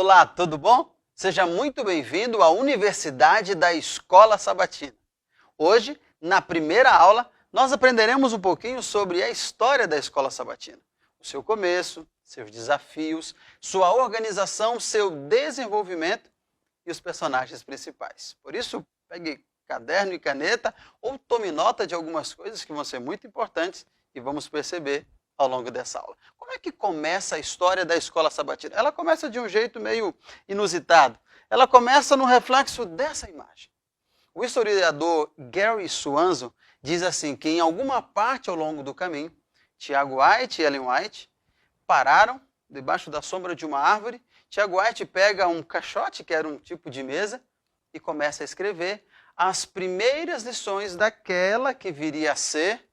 Olá, tudo bom? Seja muito bem-vindo à Universidade da Escola Sabatina. Hoje, na primeira aula, nós aprenderemos um pouquinho sobre a história da Escola Sabatina. O seu começo, seus desafios, sua organização, seu desenvolvimento e os personagens principais. Por isso, pegue caderno e caneta ou tome nota de algumas coisas que vão ser muito importantes e vamos perceber ao longo dessa aula. Como é que começa a história da Escola Sabatina? Ela começa de um jeito meio inusitado. Ela começa no reflexo dessa imagem. O historiador Gary Swanson diz assim que em alguma parte ao longo do caminho, Tiago White e Ellen White pararam debaixo da sombra de uma árvore. Tiago White pega um caixote, que era um tipo de mesa, e começa a escrever as primeiras lições daquela que viria a ser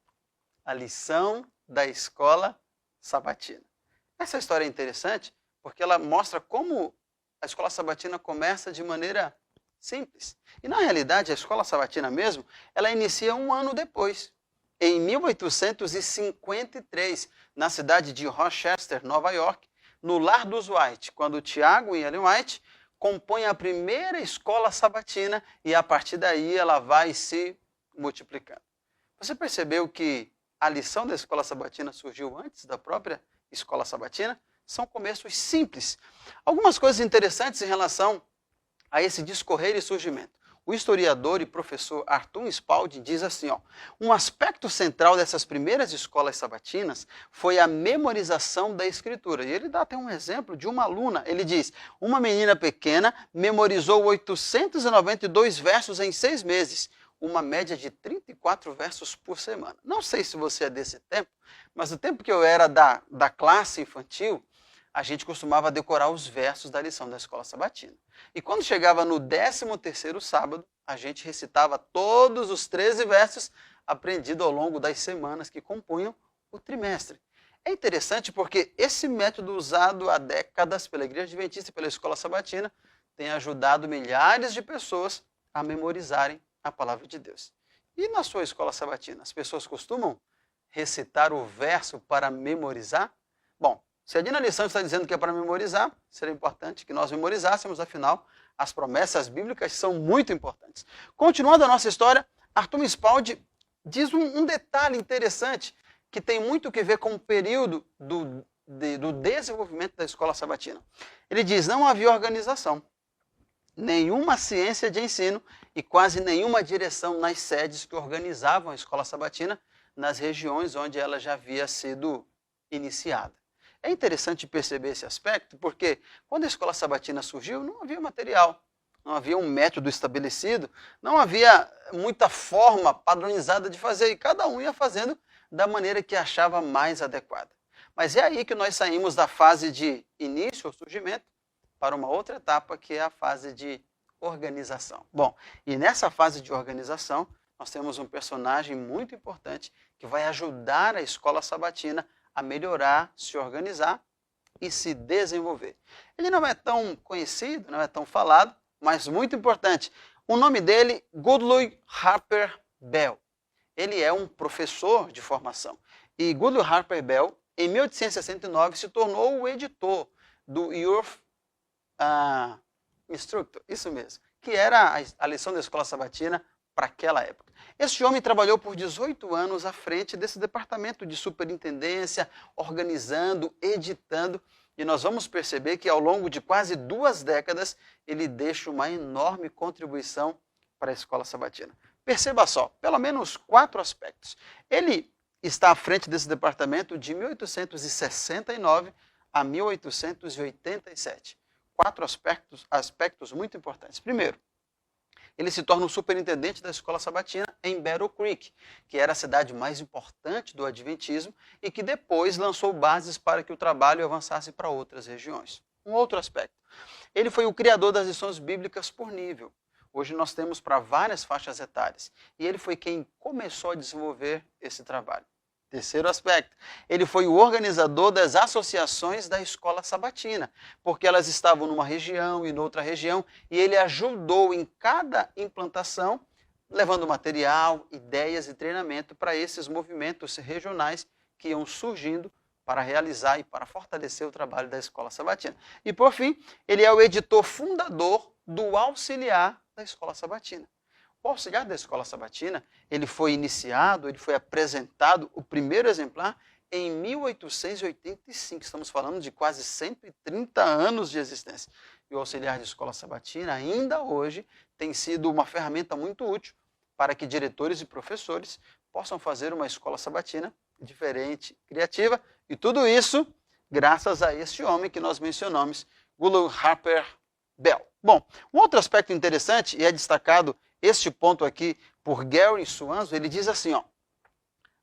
a lição da Escola Sabatina. Essa história é interessante porque ela mostra como a Escola Sabatina começa de maneira simples. E na realidade a Escola Sabatina mesmo, ela inicia um ano depois, em 1853, na cidade de Rochester, Nova York, no lar dos White, quando Tiago e Ellen White compõem a primeira Escola Sabatina e a partir daí ela vai se multiplicando. Você percebeu que a lição da Escola Sabatina surgiu antes da própria Escola Sabatina? São começos simples. Algumas coisas interessantes em relação a esse discorrer e surgimento. O historiador e professor Arthur Spalding diz assim, um aspecto central dessas primeiras escolas sabatinas foi a memorização da escritura. E ele dá até um exemplo de uma aluna. Ele diz, uma menina pequena memorizou 892 versos em 6 meses. Uma média de 34 versos por semana. Não sei se você é desse tempo, mas no tempo que eu era da classe infantil, a gente costumava decorar os versos da lição da Escola Sabatina. E quando chegava no 13º sábado, a gente recitava todos os 13 versos aprendidos ao longo das semanas que compunham o trimestre. É interessante porque esse método usado há décadas pela Igreja Adventista e pela Escola Sabatina tem ajudado milhares de pessoas a memorizarem a palavra de Deus. E na sua escola sabatina, as pessoas costumam recitar o verso para memorizar? Bom, se a Dina lição está dizendo que é para memorizar, seria importante que nós memorizássemos, afinal, as promessas bíblicas são muito importantes. Continuando a nossa história, Arthur Spalding diz um detalhe interessante que tem muito que ver com o período do desenvolvimento da escola sabatina. Ele diz, não havia organização, nenhuma ciência de ensino e quase nenhuma direção nas sedes que organizavam a escola sabatina nas regiões onde ela já havia sido iniciada. É interessante perceber esse aspecto porque quando a escola sabatina surgiu não havia material, não havia um método estabelecido, não havia muita forma padronizada de fazer e cada um ia fazendo da maneira que achava mais adequada. Mas é aí que nós saímos da fase de início ou surgimento para uma outra etapa, que é a fase de organização. Bom, e nessa fase de organização, nós temos um personagem muito importante que vai ajudar a escola sabatina a melhorar, se organizar e se desenvolver. Ele não é tão conhecido, não é tão falado, mas muito importante. O nome dele, Goodloe Harper Bell. Ele é um professor de formação. E Goodloe Harper Bell, em 1869, se tornou o editor do Youth Instructor, isso mesmo, que era a lição da escola sabatina para aquela época. Esse homem trabalhou por 18 anos à frente desse departamento de superintendência, organizando, editando, e nós vamos perceber que ao longo de quase 2 décadas ele deixa uma enorme contribuição para a escola sabatina. Perceba só, pelo menos 4 aspectos. Ele está à frente desse departamento de 1869 a 1887. 4 aspectos muito importantes. Primeiro, ele se torna o superintendente da escola sabatina em Battle Creek, que era a cidade mais importante do adventismo e que depois lançou bases para que o trabalho avançasse para outras regiões. Um outro aspecto, ele foi o criador das lições bíblicas por nível. Hoje nós temos para várias faixas etárias e ele foi quem começou a desenvolver esse trabalho. Terceiro aspecto, ele foi o organizador das associações da escola sabatina, porque elas estavam numa região e noutra região, e ele ajudou em cada implantação, levando material, ideias e treinamento para esses movimentos regionais que iam surgindo para realizar e para fortalecer o trabalho da Escola Sabatina. E, por fim, ele é o editor fundador do auxiliar da Escola Sabatina. O auxiliar da Escola Sabatina, ele foi iniciado, ele foi apresentado, o primeiro exemplar, em 1885. Estamos falando de quase 130 anos de existência. E o auxiliar de Escola Sabatina, ainda hoje, tem sido uma ferramenta muito útil para que diretores e professores possam fazer uma escola sabatina diferente, criativa, e tudo isso graças a este homem que nós mencionamos, Goodloe Harper Bell. Bom, um outro aspecto interessante, e é destacado este ponto aqui por Gary Suanzo, ele diz assim, ó,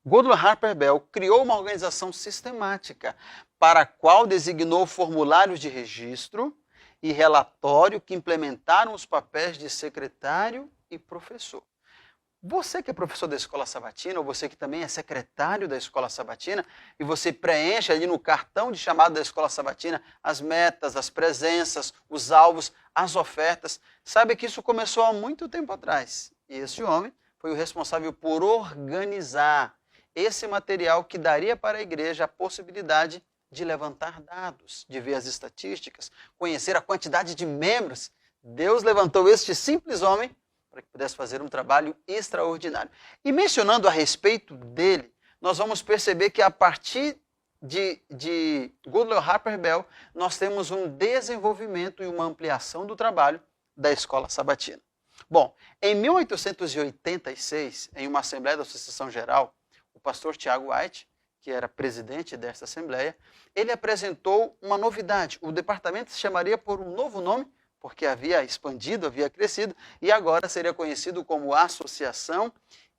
Goodloe Harper Bell criou uma organização sistemática para a qual designou formulários de registro e relatório que implementaram os papéis de secretário e professor. Você que é professor da Escola Sabatina, ou você que também é secretário da Escola Sabatina, e você preenche ali no cartão de chamada da Escola Sabatina as metas, as presenças, os alvos, as ofertas, sabe que isso começou há muito tempo atrás. E esse homem foi o responsável por organizar esse material que daria para a igreja a possibilidade de levantar dados, de ver as estatísticas, conhecer a quantidade de membros. Deus levantou este simples homem para que pudesse fazer um trabalho extraordinário. E mencionando a respeito dele, nós vamos perceber que a partir de Goodloe Harper Bell, nós temos um desenvolvimento e uma ampliação do trabalho da Escola Sabatina. Bom, em 1886, em uma Assembleia da Associação Geral, o pastor Tiago White, que era presidente desta Assembleia, ele apresentou uma novidade. O departamento se chamaria por um novo nome, porque havia expandido, havia crescido, e agora seria conhecido como Associação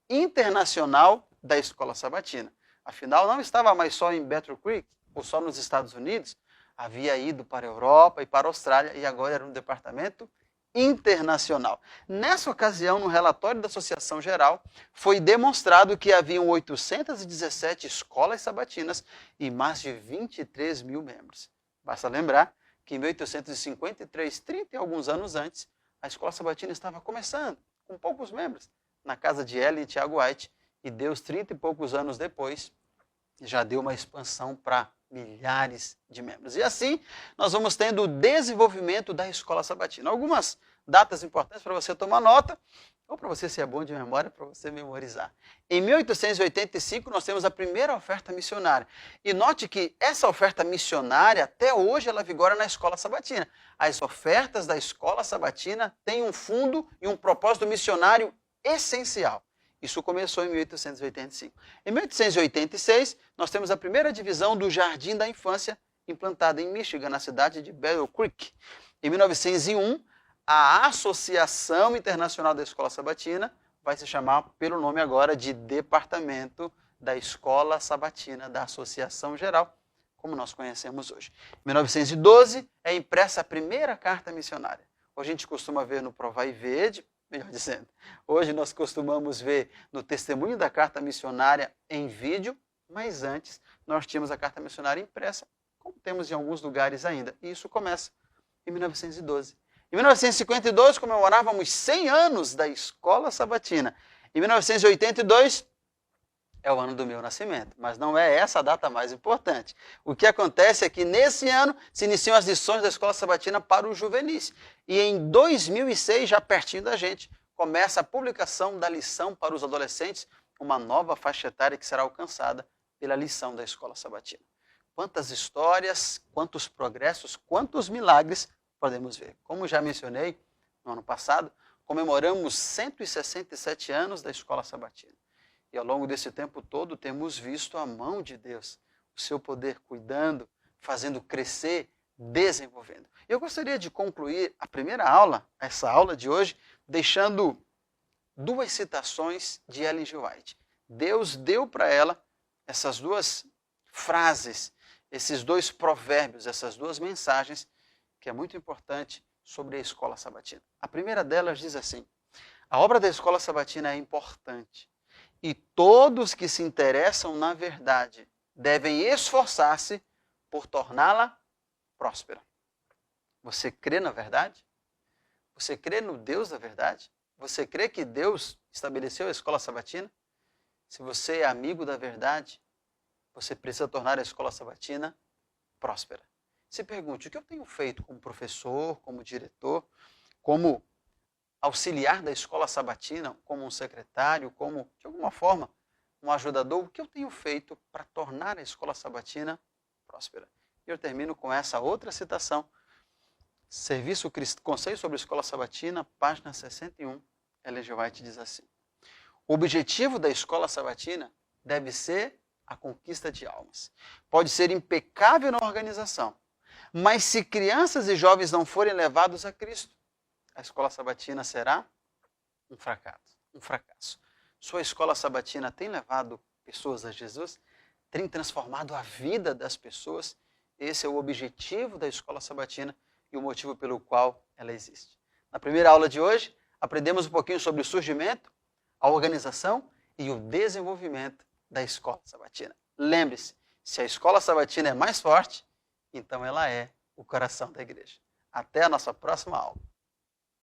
Internacional da Escola Sabatina. Afinal, não estava mais só em Battle Creek, ou só nos Estados Unidos, havia ido para a Europa e para a Austrália, e agora era um departamento internacional. Nessa ocasião, no relatório da Associação Geral, foi demonstrado que haviam 817 escolas sabatinas e mais de 23 mil membros. Basta lembrar que em 1853, 30 e alguns anos antes, a Escola Sabatina estava começando, com poucos membros, na casa de Ellen e Tiago White, e Deus, 30 e poucos anos depois, já deu uma expansão para milhares de membros. E assim, nós vamos tendo o desenvolvimento da Escola Sabatina. Algumas datas importantes para você tomar nota, ou para você, se é bom de memória, para você memorizar. Em 1885, nós temos a primeira oferta missionária. E note que essa oferta missionária, até hoje, ela vigora na Escola Sabatina. As ofertas da Escola Sabatina têm um fundo e um propósito missionário essencial. Isso começou em 1885. Em 1886, nós temos a primeira divisão do Jardim da Infância, implantada em Michigan, na cidade de Battle Creek. Em 1901, a Associação Internacional da Escola Sabatina vai se chamar pelo nome agora de Departamento da Escola Sabatina da Associação Geral, como nós conhecemos hoje. Em 1912, é impressa a primeira carta missionária. Hoje a gente costuma ver no Provai Verde, melhor dizendo. Hoje nós costumamos ver no testemunho da carta missionária em vídeo, mas antes nós tínhamos a carta missionária impressa, como temos em alguns lugares ainda. E isso começa em 1912. Em 1952, comemorávamos 100 anos da Escola Sabatina. Em 1982, é o ano do meu nascimento, mas não é essa a data mais importante. O que acontece é que nesse ano se iniciam as lições da Escola Sabatina para o juvenis. E em 2006, já pertinho da gente, começa a publicação da lição para os adolescentes, uma nova faixa etária que será alcançada pela lição da Escola Sabatina. Quantas histórias, quantos progressos, quantos milagres podemos ver. Como já mencionei no ano passado, comemoramos 167 anos da Escola Sabatina. E ao longo desse tempo todo temos visto a mão de Deus, o seu poder cuidando, fazendo crescer, desenvolvendo. Eu gostaria de concluir a primeira aula, essa aula de hoje, deixando duas citações de Ellen G. White. Deus deu para ela essas duas frases, esses dois provérbios, essas duas mensagens, que é muito importante sobre a Escola Sabatina. A primeira delas diz assim: a obra da Escola Sabatina é importante e todos que se interessam na verdade devem esforçar-se por torná-la próspera. Você crê na verdade? Você crê no Deus da verdade? Você crê que Deus estabeleceu a Escola Sabatina? Se você é amigo da verdade, você precisa tornar a escola sabatina próspera. Se pergunte, o que eu tenho feito como professor, como diretor, como auxiliar da escola sabatina, como um secretário, como, de alguma forma, um ajudador, o que eu tenho feito para tornar a escola sabatina próspera? E eu termino com essa outra citação. Serviço Conselho sobre a Escola Sabatina, página 61, Ellen G. White diz assim: o objetivo da escola sabatina deve ser a conquista de almas. Pode ser impecável na organização, mas se crianças e jovens não forem levados a Cristo, a escola sabatina será um fracasso. Sua escola sabatina tem levado pessoas a Jesus? Tem transformado a vida das pessoas? Esse é o objetivo da escola sabatina e o motivo pelo qual ela existe. Na primeira aula de hoje, aprendemos um pouquinho sobre o surgimento, a organização e o desenvolvimento da escola sabatina. Lembre-se, se a escola sabatina é mais forte, então ela é o coração da igreja. Até a nossa próxima aula.